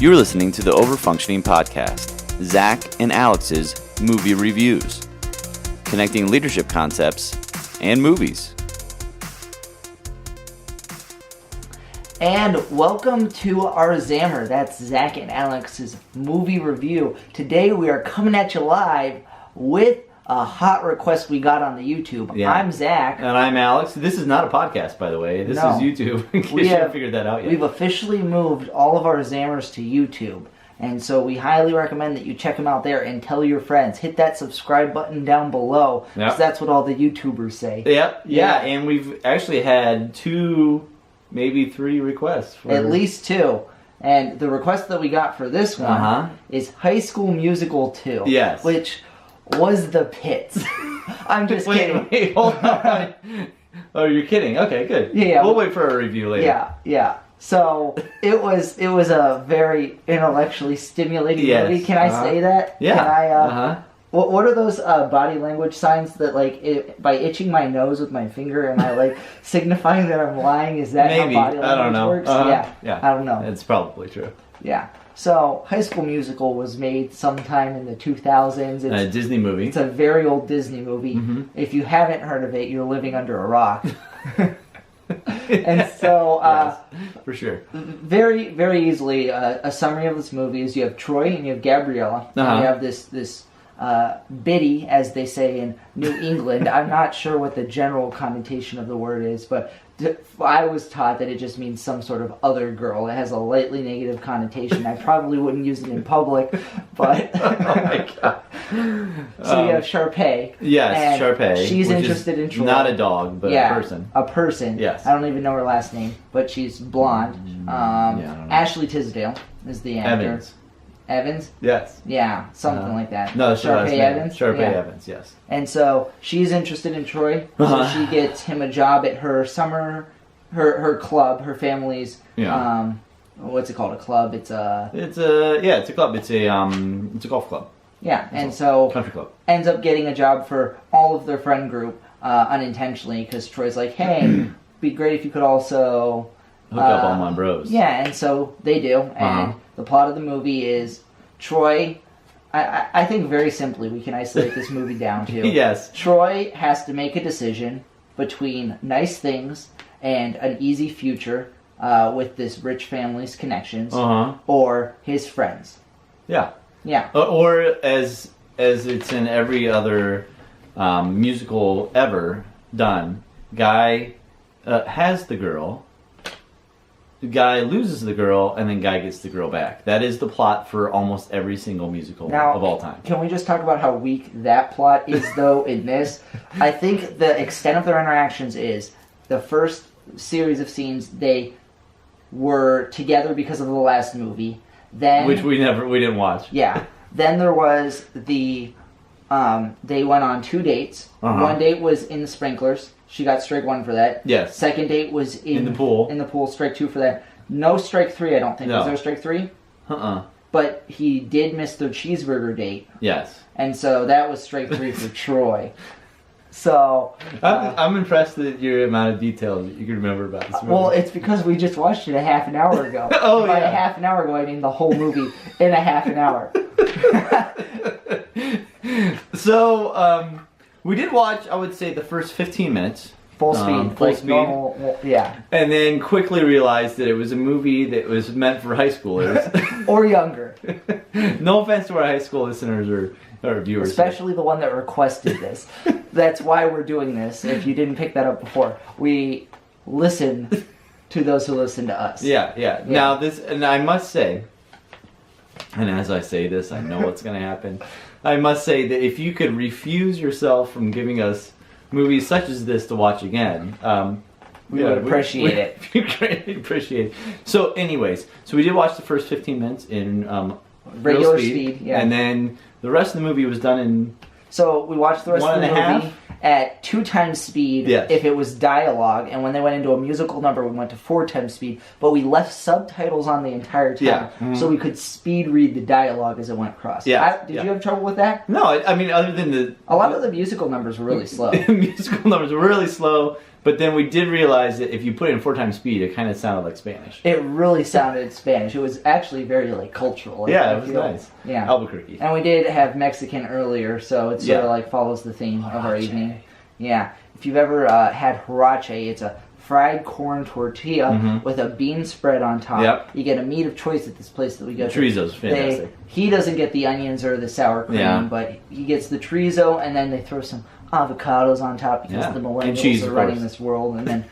You're listening to the Overfunctioning Podcast, Zac and Alex's Movie Reviews, connecting leadership concepts and movies. And welcome to our ZAMR, that's Zac and Alex's movie review. Today we are coming at you live with a hot request we got on the YouTube. Yeah. I'm Zac. And I'm Alex. This is not a podcast, by the way. This is YouTube, in case you haven't figured that out yet. We've officially moved all of our ZAMRs to YouTube. And so we highly recommend that you check them out there and tell your friends. Hit that subscribe button down below, because that's what all the YouTubers say. Yep. Yeah, and we've actually had 2, maybe 3 requests. At least 2. And the request that we got for this one is High School Musical 2. Yes. Which was the pits. I'm just kidding. Wait, hold on. Oh, you're kidding. Okay, good. Yeah. We'll wait for a review later. Yeah. So it was a very intellectually stimulating movie. Can I say that? Yeah. Can I? What are those body language signs that, like, by itching my nose with my finger, am I, like, signifying that I'm lying? Is that Maybe. how body language works? Yeah. I don't know. It's probably true. Yeah. So, High School Musical was made sometime in the 2000s. It's a Disney movie. It's a very old Disney movie. Mm-hmm. If you haven't heard of it, you're living under a rock. And so, yes, for sure. Very, very easily, a summary of this movie is you have Troy and you have Gabriella. And you have this biddy, as they say in New England. I'm not sure what the general connotation of the word is, but I was taught that it just means some sort of other girl. It has a lightly negative connotation. I probably wouldn't use it in public, but... Oh my god. So you have Sharpay. Yes, Sharpay. She's interested in Troy. Not a dog, but a person. A person. Yes. I don't even know her last name, but she's blonde. I don't know. Ashley Tisdale is the actor. Evans? Yes. Yeah, something like that. No, that's Sharpay Evans? Sharpay Evans, yes. And so she's interested in Troy, so she gets him a job at her her club, her family's, what's it called, a club? It's a club. It's a golf club. Yeah, and so country club. Ends up getting a job for all of their friend group unintentionally, because Troy's like, hey, be great if you could also hook up all my bros. Yeah, and so they do, and the plot of the movie is Troy, I think very simply we can isolate this movie down to yes. Troy has to make a decision between nice things and an easy future with this rich family's connections or his friends. Yeah. Yeah. Or as it's in every other musical ever done, guy has the girl, the guy loses the girl, and then guy gets the girl back. That is the plot for almost every single musical of all time. Can we just talk about how weak that plot is, though, in this? I think the extent of their interactions is the first series of scenes, they were together because of the last movie. Then, which we didn't watch. Yeah. Then there was they went on 2 dates. One date was in the sprinklers. She got strike 1 for that. Yes. Second date was in the pool. In the pool, strike 2 for that. No strike 3, I don't think. No. Was there a strike 3? But he did miss their cheeseburger date. Yes. And so that was strike 3 for Troy. So I'm impressed at your amount of detail that you can remember about this movie. Well, it's because we just watched it a half an hour ago. By a half an hour ago, I mean the whole movie in a half an hour. So, we did watch, I would say, the first 15 minutes. Full speed. Full speed. Normal, yeah. And then quickly realized that it was a movie that was meant for high schoolers. Or younger. No offense to our high school listeners or viewers. Especially the one that requested this. That's why we're doing this, if you didn't pick that up before. We listen to those who listen to us. Yeah. Now, and I must say, and as I say this, I know what's going to happen. I must say that if you could refuse yourself from giving us movies such as this to watch again, we would appreciate it. We greatly appreciate it. So anyways, we did watch the first 15 minutes in regular speed, yeah. And then the rest of the movie was done in... So we watched the rest of the movie at 2 times speed if it was dialogue, and when they went into a musical number, we went to 4 times speed, but we left subtitles on the entire time, so we could speed read the dialogue as it went across. Did you have trouble with that? No, I mean, other than a lot of the musical numbers were really slow. The musical numbers were really slow. But then we did realize that if you put it in 4 times speed, it kind of sounded like Spanish. It really sounded Spanish. It was actually very like cultural. Yeah, it was nice. Yeah, Albuquerque. And we did have Mexican earlier, so it sort of like follows the theme of our evening. Yeah, if you've ever had huarache, it's a fried corn tortilla with a bean spread on top. Yep. You get a meat of choice at this place that we go to. Chorizo's fantastic. He doesn't get the onions or the sour cream, but he gets the chorizo, and then they throw some avocados on top because the millennials are running this world, and then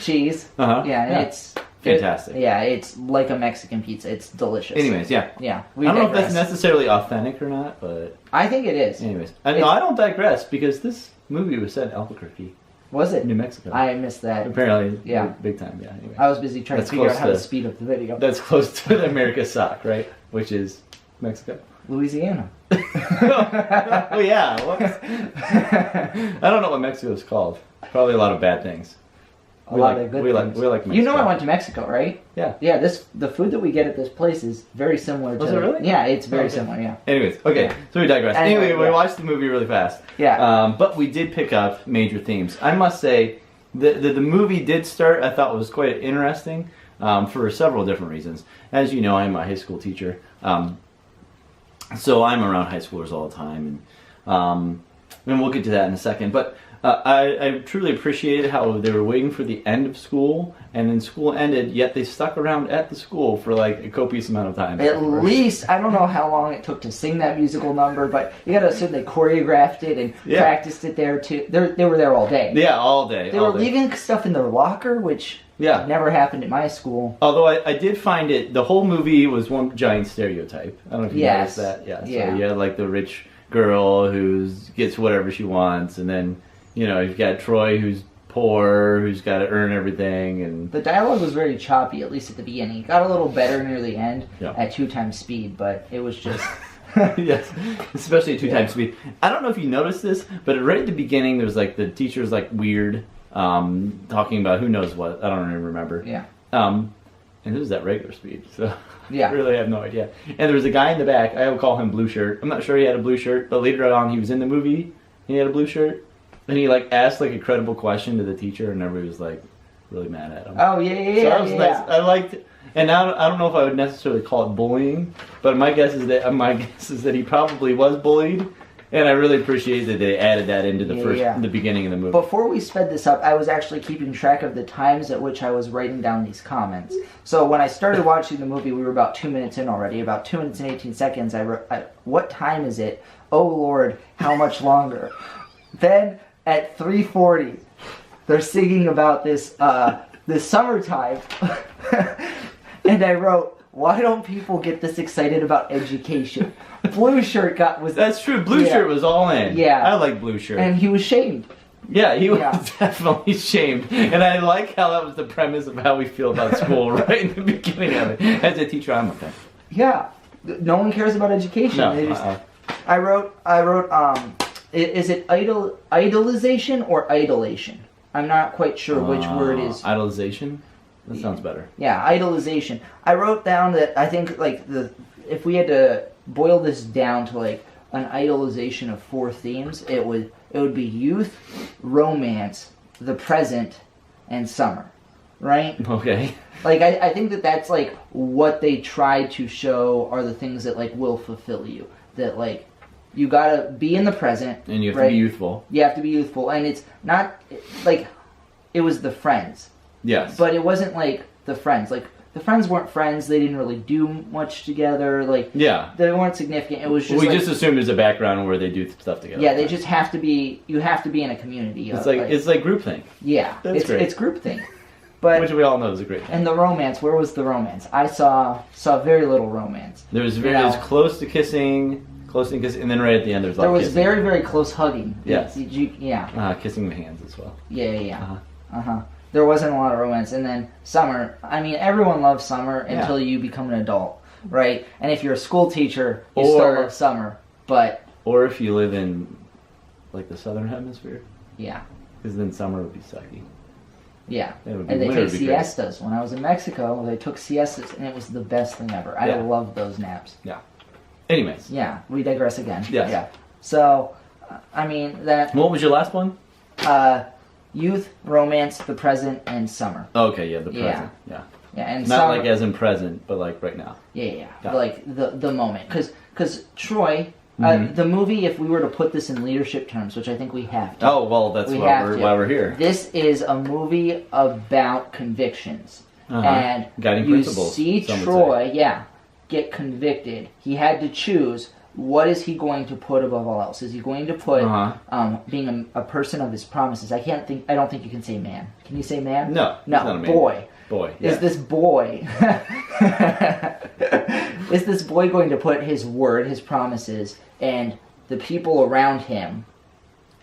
cheese. It's fantastic. It's like a Mexican pizza. It's delicious. Anyways, I don't know if that's necessarily authentic or not, but I think it is. Anyways, I don't digress because this movie was set in Albuquerque. Was it? New Mexico. I missed that. Apparently, big time, Anyway. I was busy trying to figure out how to speed up the video. That's close to the America's sock, right? Which is Mexico. Louisiana. Oh, yeah. I don't know what Mexico's called. Probably a lot of bad things. A lot of good things. We like Mexico. You know I went to Mexico, right? Yeah. Yeah, the food that we get at this place is very similar to... Was it really? Yeah, it's very similar, yeah. Anyways, okay, so we digress. Anyway, we watched the movie really fast. Yeah. But we did pick up major themes. I must say, the movie did start, I thought was quite interesting for several different reasons. As you know, I'm a high school teacher. So I'm around high schoolers all the time. And we'll get to that in a second. But I truly appreciated how they were waiting for the end of school, and then school ended, yet they stuck around at the school for like a copious amount of time. At least, I don't know how long it took to sing that musical number, but you gotta assume they choreographed it and practiced it there too. They were there all day. Yeah, all day. They were leaving stuff in their locker, which never happened at my school. Although I did find it, the whole movie was one giant stereotype. I don't know if you noticed that. Yeah, so you had like the rich girl who gets whatever she wants, and then you've got Troy who's poor, who's got to earn everything, and the dialogue was very choppy, at least at the beginning. It got a little better near the end at 2 times speed, but it was just yes, especially at 2 times speed. I don't know if you noticed this, but right at the beginning, there's like the teacher's like weird, talking about who knows what. I don't even remember. Yeah. And it was at regular speed, so I really have no idea. And there was a guy in the back. I would call him Blue Shirt. I'm not sure he had a blue shirt, but later on, he was in the movie. He had a blue shirt. And he like asked like a credible question to the teacher, and everybody was like really mad at him. Oh yeah. So that was nice. I liked it. And now I don't know if I would necessarily call it bullying, but my guess is that he probably was bullied, and I really appreciate that they added that into the beginning of the movie. Before we sped this up, I was actually keeping track of the times at which I was writing down these comments. So when I started watching the movie, we were about 2 minutes in already. About 2 minutes and 18 seconds, I wrote, "What time is it? Oh Lord, how much longer?" Then at 3:40, they're singing about this summertime, and I wrote, "Why don't people get this excited about education?" Blue Shirt That's true. Blue Shirt was all in. Yeah, I like Blue Shirt, and he was shamed. Yeah, he was definitely shamed, and I like how that was the premise of how we feel about school right in the beginning of it. As a teacher, I'm okay. Yeah, no one cares about education. No, I wrote. Is it idolization or idolation? I'm not quite sure which word is. Idolization? That sounds better. Yeah, idolization. I wrote down that I think like if we had to boil this down to like an idolization of 4 themes, it would be youth, romance, the present, and summer. Right? Okay. Like I think that's like what they tried to show are the things that like will fulfill you. That like you gotta be in the present. And you have to be youthful. You have to be youthful. And it's not, like, it was the friends. Yes. But it wasn't, like, the friends. Like, the friends weren't friends. They didn't really do much together. Like, they weren't significant. It was just we just assumed there's a background where they do stuff together. Yeah, they just have to be, you have to be in a community. It's like groupthink. Yeah. That's great. It's groupthink. But, which we all know is a great thing. And the romance, where was the romance? I saw very little romance. There was close to kissing, and then right at the end there was kissing. Very, very close hugging. Yes. Kissing the hands as well. Yeah. There wasn't a lot of romance. And then summer, I mean, everyone loves summer until you become an adult, right? And if you're a school teacher, you still love summer, but... Or if you live in, like, the southern hemisphere. Yeah. Because then summer would be sucky. Yeah, and they take siestas. When I was in Mexico, they took siestas, and it was the best thing ever. I loved those naps. Yeah. Anyways. Yeah, we digress again. Yes. Yeah. So, I mean, that... What was your last one? youth, romance, the present, and summer. Okay, yeah, the present. Yeah. Yeah, and not summer, like as in present, but like right now. Yeah. Got Like the moment, because Troy. The movie, if we were to put this in leadership terms, which I think we have to. Oh, well, that's why we're here. This is a movie about convictions. And guiding principles. You see Troy, get convicted. He had to choose, what is he going to put above all else? Is he going to put being a person of his promises? I don't think you can say man. Can you say man? No. No, boy. Boy. Yeah. Is this boy is this boy going to put his word, his promises, and the people around him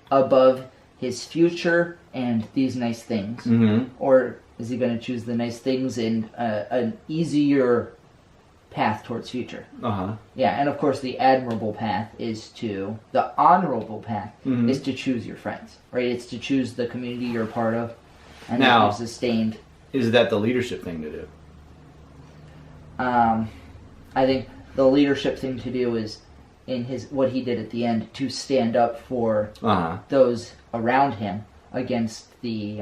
above his future and these nice things? Or is he going to choose the nice things and an easier path towards future? Yeah, and of course the admirable path the honorable path is to choose your friends, right? It's to choose the community you're a part of, and now, that you've sustained. Is that the leadership thing to do? I think the leadership thing to do is in what he did at the end, to stand up for those around him against the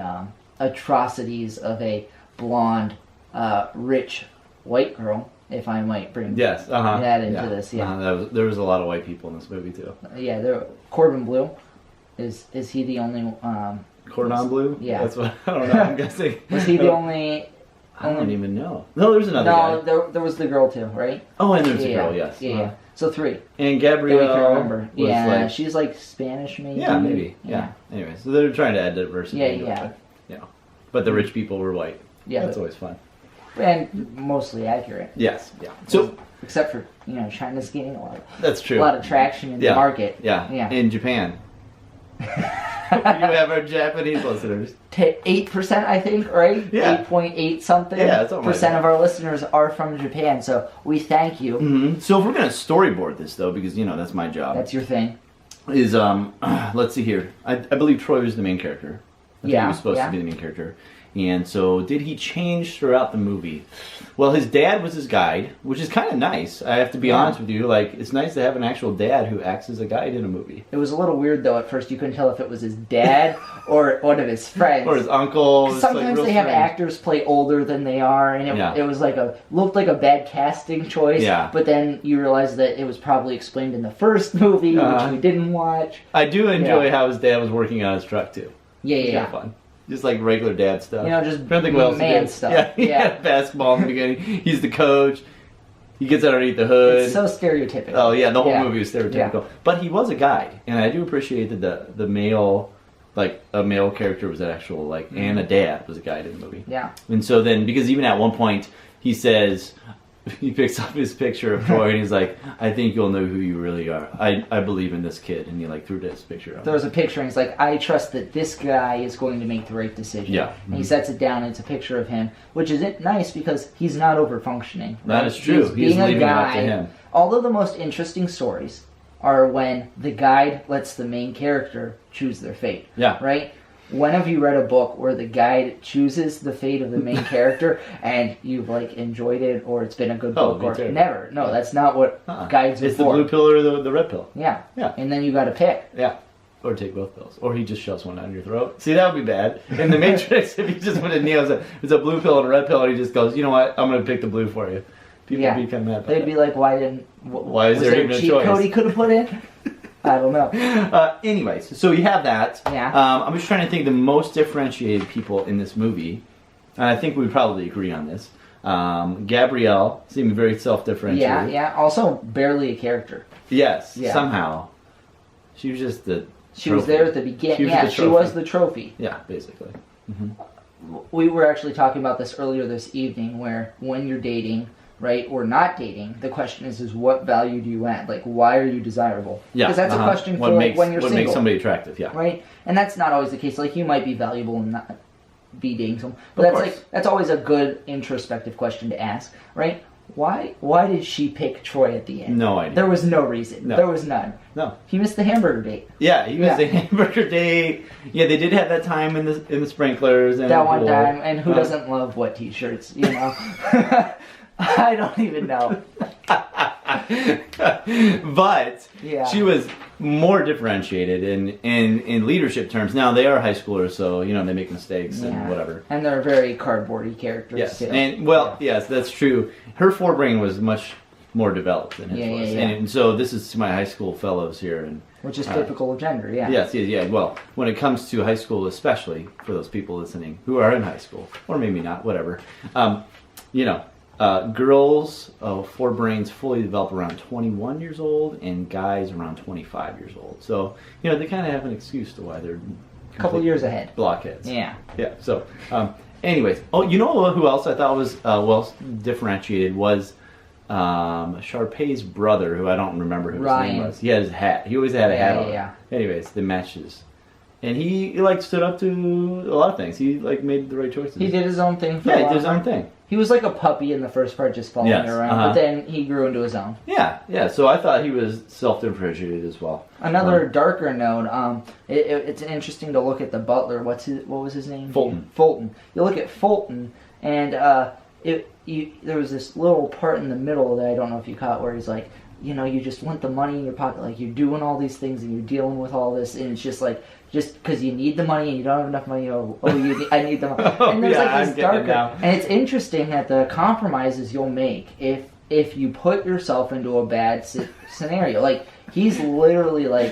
atrocities of a blonde, rich white girl, if I might bring that into this. Yeah, there was a lot of white people in this movie too. Yeah, Corbin Bleu. Is he the only Cordon Bleu? Yeah, that's what I don't know. I'm guessing. Was he the only? I don't even know. No, there's another guy. No, there was the girl too, right? Oh, and there's a girl, yes. Yeah. So 3. And Gabrielle. We can remember. Yeah, she's like Spanish, maybe. Yeah, maybe. Yeah. Anyway, so they're trying to add diversity. Yeah. But the rich people were white. Yeah, that's always fun. And mostly accurate. Yes. Yeah. So, except for China's gaining that's true. A lot of traction in the market. Yeah. In Japan. You have our Japanese listeners. 8%, I think, right? Yeah. 8.8 something. Yeah, something like percent of our listeners are from Japan, so we thank you. So if we're going to storyboard this, though, because, that's my job. That's your thing. Is, let's see here. I believe Troy was the main character. I think he was supposed to be the main character. And so, did he change throughout the movie? Well, his dad was his guide, which is kind of nice. I have to be honest with you. Like, it's nice to have an actual dad who acts as a guide in a movie. It was a little weird, though. At first, you couldn't tell if it was his dad or one of his friends. Or his uncle. Sometimes they have actors play older than they are, and it was looked like a bad casting choice. Yeah. But then you realize that it was probably explained in the first movie, which we didn't watch. I do enjoy how his dad was working on his truck, too. Yeah. Fun. Just like regular dad stuff. Just man stuff. Yeah. Basketball in the beginning. He's the coach. He gets underneath the hood. It's so stereotypical. Oh, yeah. The whole movie was stereotypical. Yeah. But he was a guy. And I do appreciate that the male, like, a male character was actual, and a dad was a guy in the movie. Yeah. And so then, because even at one point, he says... He picks up his picture of Troy and he's like, I think you'll know who you really are. I believe in this kid. And he threw this picture up. There was a picture and he's like, I trust that this guy is going to make the right decision. Yeah. And he sets it down and it's a picture of him, which is nice because he's not over-functioning. Right? That is true. He's leaving it up to him. Although the most interesting stories are when the guide lets the main character choose their fate. Yeah. Right? When have you read a book where the guide chooses the fate of the main character and you've enjoyed it or it's been a good book? Or never. No, that's not what guides are for. It's the blue pill or the red pill. Yeah. And then you got to pick. Yeah. Or take both pills. Or he just shoves one down your throat. See, that would be bad. In The Matrix, if you just put a Neo, it's a blue pill and a red pill, and he just goes, you know what, I'm going to pick the blue for you. People would be kind of mad about They'd be like, why is there even a choice? Code he could have put in? I don't know. Anyways, so you have that. Yeah. I'm just trying to think the most differentiated people in this movie. And I think we probably agree on this. Gabrielle seemed very self-differentiated. Yeah. Also, barely a character. Yes. Yeah. Somehow. She was just the She was there at the beginning. She was the trophy. Yeah, basically. We were actually talking about this earlier this evening, where when you're dating... right, or not dating, the question is what value do you add? Why are you desirable? Yeah. Because that's a question for when you're single. What makes somebody attractive, yeah. Right? And that's not always the case. You might be valuable and not be dating someone. But that's always a good introspective question to ask, right? Why did she pick Troy at the end? No idea. There was no reason. No. There was none. No. He missed the hamburger date. Yeah, he missed the hamburger date. Yeah, they did have that time in the sprinklers. And that one time, and who doesn't love wet t-shirts, I don't even know. But Yeah. she was more differentiated in leadership terms. Now they are high schoolers, so they make mistakes and whatever. And they're very cardboardy characters Yes, too. and yes, that's true. Her forebrain was much more developed than his was, and so this is to my high school fellows here, and which is typical of gender. Yeah. Yes, yeah. Well, when it comes to high school, especially for those people listening who are in high school, or maybe not, whatever. Girls' forebrains fully develop around 21 years old, and guys around 25 years old. So they kind of have an excuse to why they're a couple years ahead. Blockheads. Yeah. Yeah. So, anyways, you know who else I thought was well differentiated was Sharpay's brother, who I don't remember who his name was. He had his hat. He always had a hat on. Yeah. Anyways, the matches. And he stood up to a lot of things. He made the right choices. He did his own thing. He did his own thing. He was like a puppy in the first part, just following around. But then he grew into his own. Yeah. So I thought he was self-differentiated as well. Another darker note. It's interesting to look at the butler. What was his name? Fulton. You look at Fulton, and there was this little part in the middle that I don't know if you caught, where he's like, you just want the money in your pocket, like you're doing all these things and you're dealing with all this, and it's just like, just because you need the money and you don't have enough money, I need the money. And there's this darker, and it's interesting that the compromises you'll make if you put yourself into a bad scenario. Like, he's literally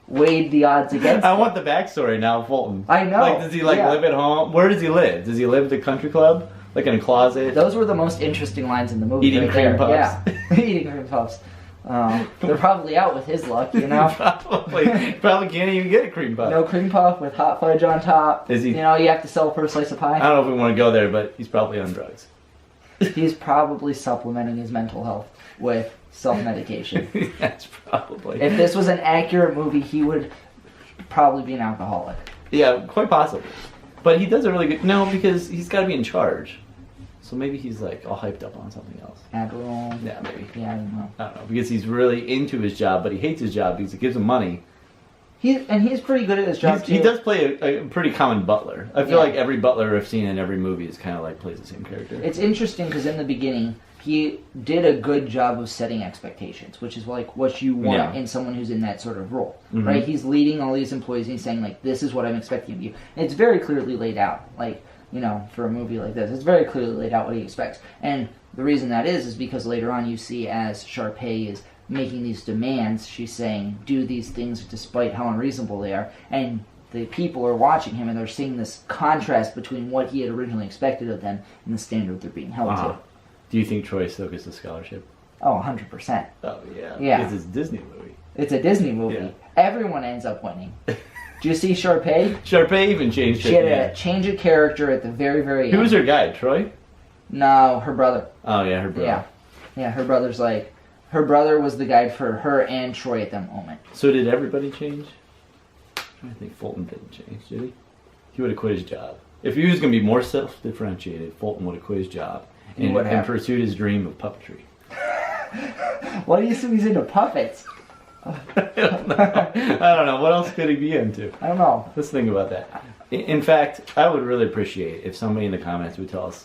weighed the odds against I want the backstory now, Fulton. I know. Does he live at home? Where does he live? Does he live at the country club? Like in a closet? Those were the most interesting lines in the movie. Eating cream puffs. Yeah, eating cream puffs. They're probably out with his luck, Probably can't even get a cream puff. No cream puff with hot fudge on top. Is he? You have to sell for a slice of pie. I don't know if we want to go there, but he's probably on drugs. He's probably supplementing his mental health with self-medication. That's probably. If this was an accurate movie, he would probably be an alcoholic. Yeah, quite possibly. But he does a really good... No, because he's got to be in charge. So maybe he's all hyped up on something else. Adderall. Yeah, maybe. Yeah, I don't know. Because he's really into his job, but he hates his job because it gives him money. He's pretty good at his job too. He does play a pretty common butler. I feel like every butler I've seen in every movie is kind of plays the same character. It's interesting because in the beginning, he did a good job of setting expectations, which is what you want in someone who's in that sort of role, right? He's leading all these employees and he's saying, this is what I'm expecting of you. And it's very clearly laid out, for a movie like this. It's very clearly laid out what he expects. And the reason that is because later on you see as Sharpay is making these demands, she's saying, do these things despite how unreasonable they are. And the people are watching him and they're seeing this contrast between what he had originally expected of them and the standard they're being held to. Do you think Troy still gets a scholarship? Oh, 100%. Oh, yeah. Yeah. Because it's a Disney movie. It's a Disney movie. Yeah. Everyone ends up winning. Do you see Sharpay? Sharpay even changed it. She had a change of character at the very, very end. Who was her guy, Troy? No, her brother. Oh, yeah, her brother. Yeah, her brother's her brother was the guide for her and Troy at that moment. So did everybody change? I think Fulton didn't change, did he? He would have quit his job. If he was going to be more self-differentiated, Fulton would have quit his job and pursued his dream of puppetry. What do you think he's into puppets? I don't know. What else could he be into? I don't know. Let's think about that. In fact, I would really appreciate if somebody in the comments would tell us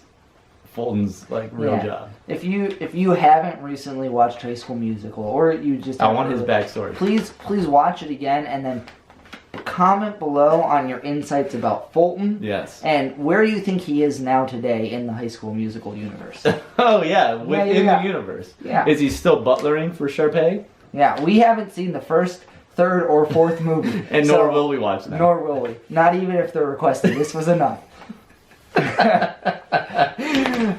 Fulton's real job. If you haven't recently watched High School Musical, or you just I want his backstory. Please watch it again and then comment below on your insights about Fulton. Yes. And where you think he is now today in the High School Musical universe. Oh yeah, within the universe. Yeah. Is he still butlering for Sharpay? Yeah, we haven't seen the first, third, or fourth movie. And nor will we watch them. Nor will we. Not even if they're requested. This was enough.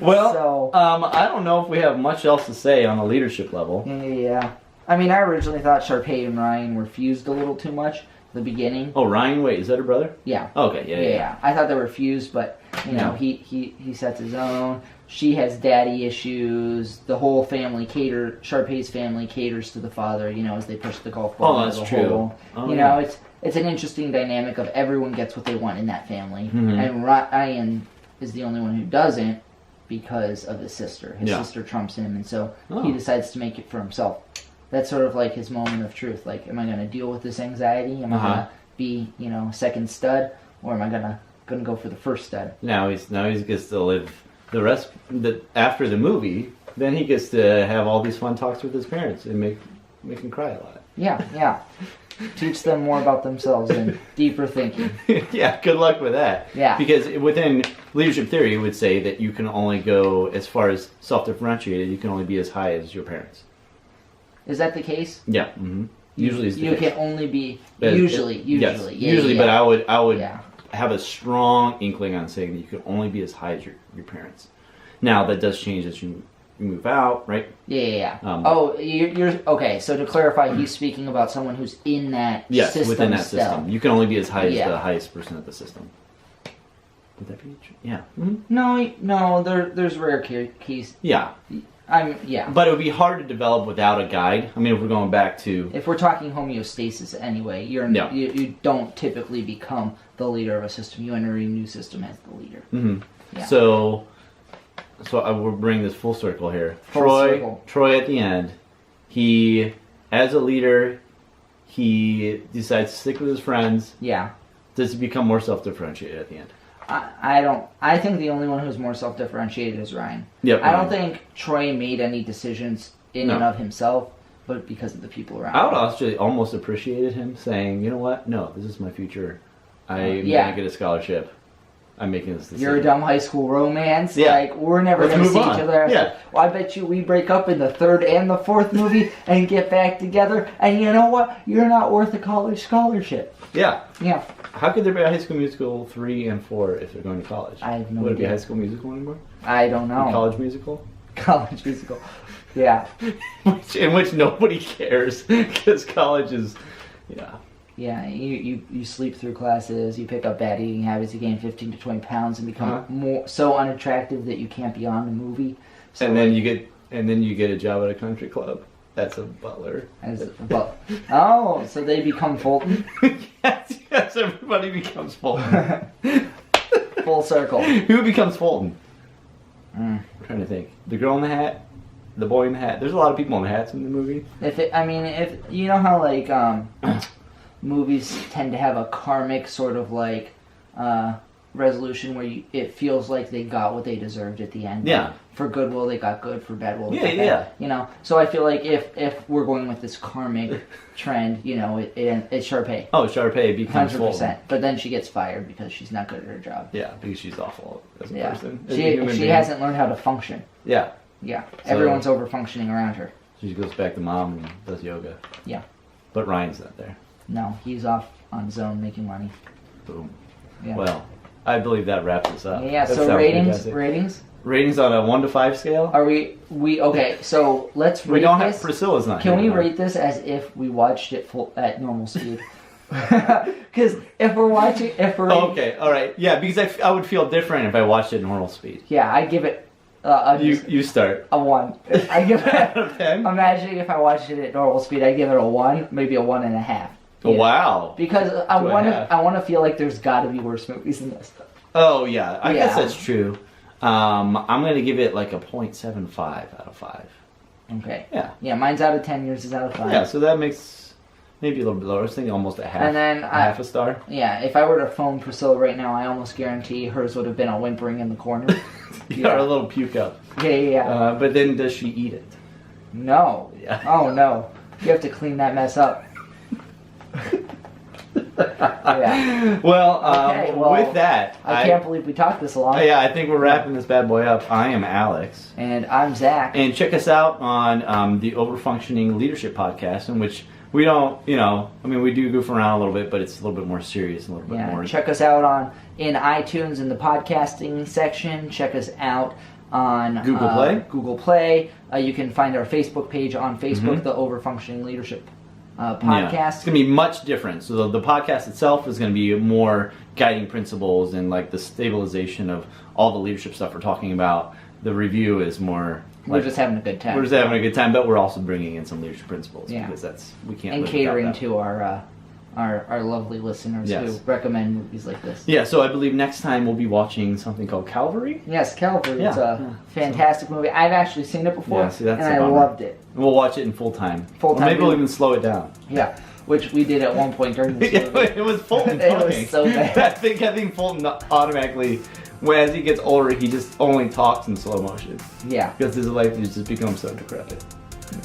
Well, I don't know if we have much else to say on a leadership level. Yeah. I mean, I originally thought Sharpay and Ryan were fused a little too much at the beginning. Oh, Ryan, wait, is that her brother? Yeah. Okay, yeah. I thought they were fused, but, he sets his own. She has daddy issues. The whole family Sharpay's family caters to the father, as they push the golf ball. Oh, that's true. It's an interesting dynamic of everyone gets what they want in that family. Mm-hmm. And Ryan is the only one who doesn't because of his sister. His sister trumps him, and so he decides to make it for himself. That's sort of his moment of truth. Am I going to deal with this anxiety? Am I going to be, second stud? Or am I going to go for the first stud? Now he gets to live the rest after the movie. then he gets to have all these fun talks with his parents and make him cry a lot. Yeah. Teach them more about themselves and deeper thinking. Yeah, good luck with that. Yeah. Because within leadership theory, it would say that you can only go as far as self-differentiated. You can only be as high as your parents. Is that the case? Yeah. Mm-hmm. Usually, it's the you case. can only be Yes, usually. Yes, Yeah, usually. yeah. But I would have a strong inkling on saying that you can only be as high as your parents. Now that does change as you move out, right? Yeah. You're okay. So to clarify, he's speaking about someone who's in that system. Within that still. system, you can only be as high as the highest person of the system. Would that be true? Yeah. Mm-hmm. No. There's rare keys. Yeah. Yeah. But it would be hard to develop without a guide. I mean, if we're going back to... If we're talking homeostasis anyway, you don't typically become the leader of a system. You enter a new system as the leader. Mm-hmm. Yeah. So I will bring this full circle here. Circle. Troy at the end, he, as a leader, he decides to stick with his friends. Yeah. Does he become more self-differentiated at the end? I don't. I think the only one who's more self-differentiated is Ryan. Yep. I don't think Troy made any decisions in and of himself, but because of the people around. I would actually almost appreciated him saying, "You know what? No, this is my future. I'm gonna get a scholarship. I'm making this decision." You're a dumb high school romance. Yeah. Like, we're never Let's going to see move on. each other. Yeah. Well, I bet you we break up in the third and the fourth movie and get back together. And you know what? You're not worth a college scholarship. Yeah. Yeah. How could there be a High School Musical 3 and 4 if they're going to college? I have no Would it be idea. High School Musical anymore? I don't know. College Musical? College musical. Yeah. In which nobody cares because college is, Yeah, you sleep through classes, you pick up bad eating habits, you gain 15 to 20 pounds and become more so unattractive that you can't be on the movie. So and then you get a job at a country club. That's a butler. So they become Fulton? yes, everybody becomes Fulton. Full circle. Who becomes Fulton? I'm trying to think. The girl in the hat? The boy in the hat? There's a lot of people in hats in the movie. If you know how like movies tend to have a karmic sort of like resolution where it feels like they got what they deserved at the end. Yeah. Like, for good will they got good, for bad will they Yeah, got bad. yeah. You know, so I feel like if we're going with this karmic trend, it's Sharpay. Oh, Sharpay becomes 100%. Fulton. But then she gets fired because she's not good at her job. Yeah, because she's awful as a person. As a She human being. hasn't learned how to function. Yeah. Yeah. So- Everyone's over functioning around her. She goes back to mom and does yoga. Yeah. But Ryan's not there. No, he's off on his own making money. Boom. Yeah. Well, I believe that wraps us up. Yeah, That so sounds ratings? fantastic. Ratings? Ratings on a 1 to 5 scale? Are we okay, so let's rate We don't this. have Priscilla's not Can here we anymore. rate this as if we watched it at normal speed? Because if we're Okay, all right. Yeah, because I would feel different if I watched it at normal speed. yeah, I give it You start. a 1. I give it Out of 10? Imagine if I watched it at normal speed, I give it a 1, maybe a 1.5. Oh, wow. Because I Two and a want half. to. I want to feel like there's got to be worse movies than this. Oh, yeah. I guess Yeah. that's true. I'm going to give it like a 0.75 out of 5. Okay. Yeah. Yeah, mine's out of 10. Yours is out of 5. Yeah, so that makes maybe a little bit lower. I was thinking almost a half. And then half a star. Yeah, if I were to phone Priscilla right now, I almost guarantee hers would have been a whimpering in the corner. Or a little puke up. Yeah. But then does she eat it? No. Yeah. Oh no. You have to clean that mess up. Yeah. Well, Okay, well, with that, I can't believe we talked this long. Yeah, I think we're wrapping this bad boy up. I am Alex. And I'm Zach. And check us out on the Overfunctioning Leadership Podcast, in which we don't, we do goof around a little bit, but it's a little bit more serious, and a little bit more. Check us out in iTunes in the podcasting section. Check us out on Google Play. You can find our Facebook page on Facebook, the Overfunctioning Leadership Podcast. Yeah. It's going to be much different. So the podcast itself is going to be more guiding principles and like the stabilization of all the leadership stuff we're talking about. The review is more... We're just having a good time. We're just having a good time, but we're also bringing in some leadership principles because we can't. And live catering without that. to our lovely listeners who recommend movies like this. Yeah, so I believe next time we'll be watching something called Calvary. Yes, Calvary. It's a fantastic movie. I've actually seen it before, Yeah, see, that's and a I bummer. loved it. We'll watch it in full time. Full time. Or maybe we'll even slow it down. Yeah, which we did at one point during this movie. It was Fulton It talking. was so bad. I think Fulton automatically When as he gets older, he just only talks in slow motion. Yeah. Because his life has just become so decrepit.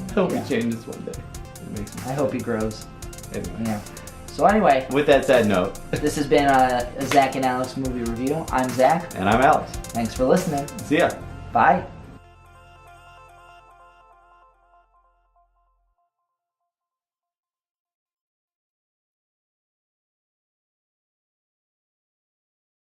I hope he changes one day. It makes me I hope he grows. Anyway. Yeah. So anyway. With that sad note. This has been a Zac and Alex movie review. I'm Zac. And I'm Alex. Thanks for listening. See ya. Bye.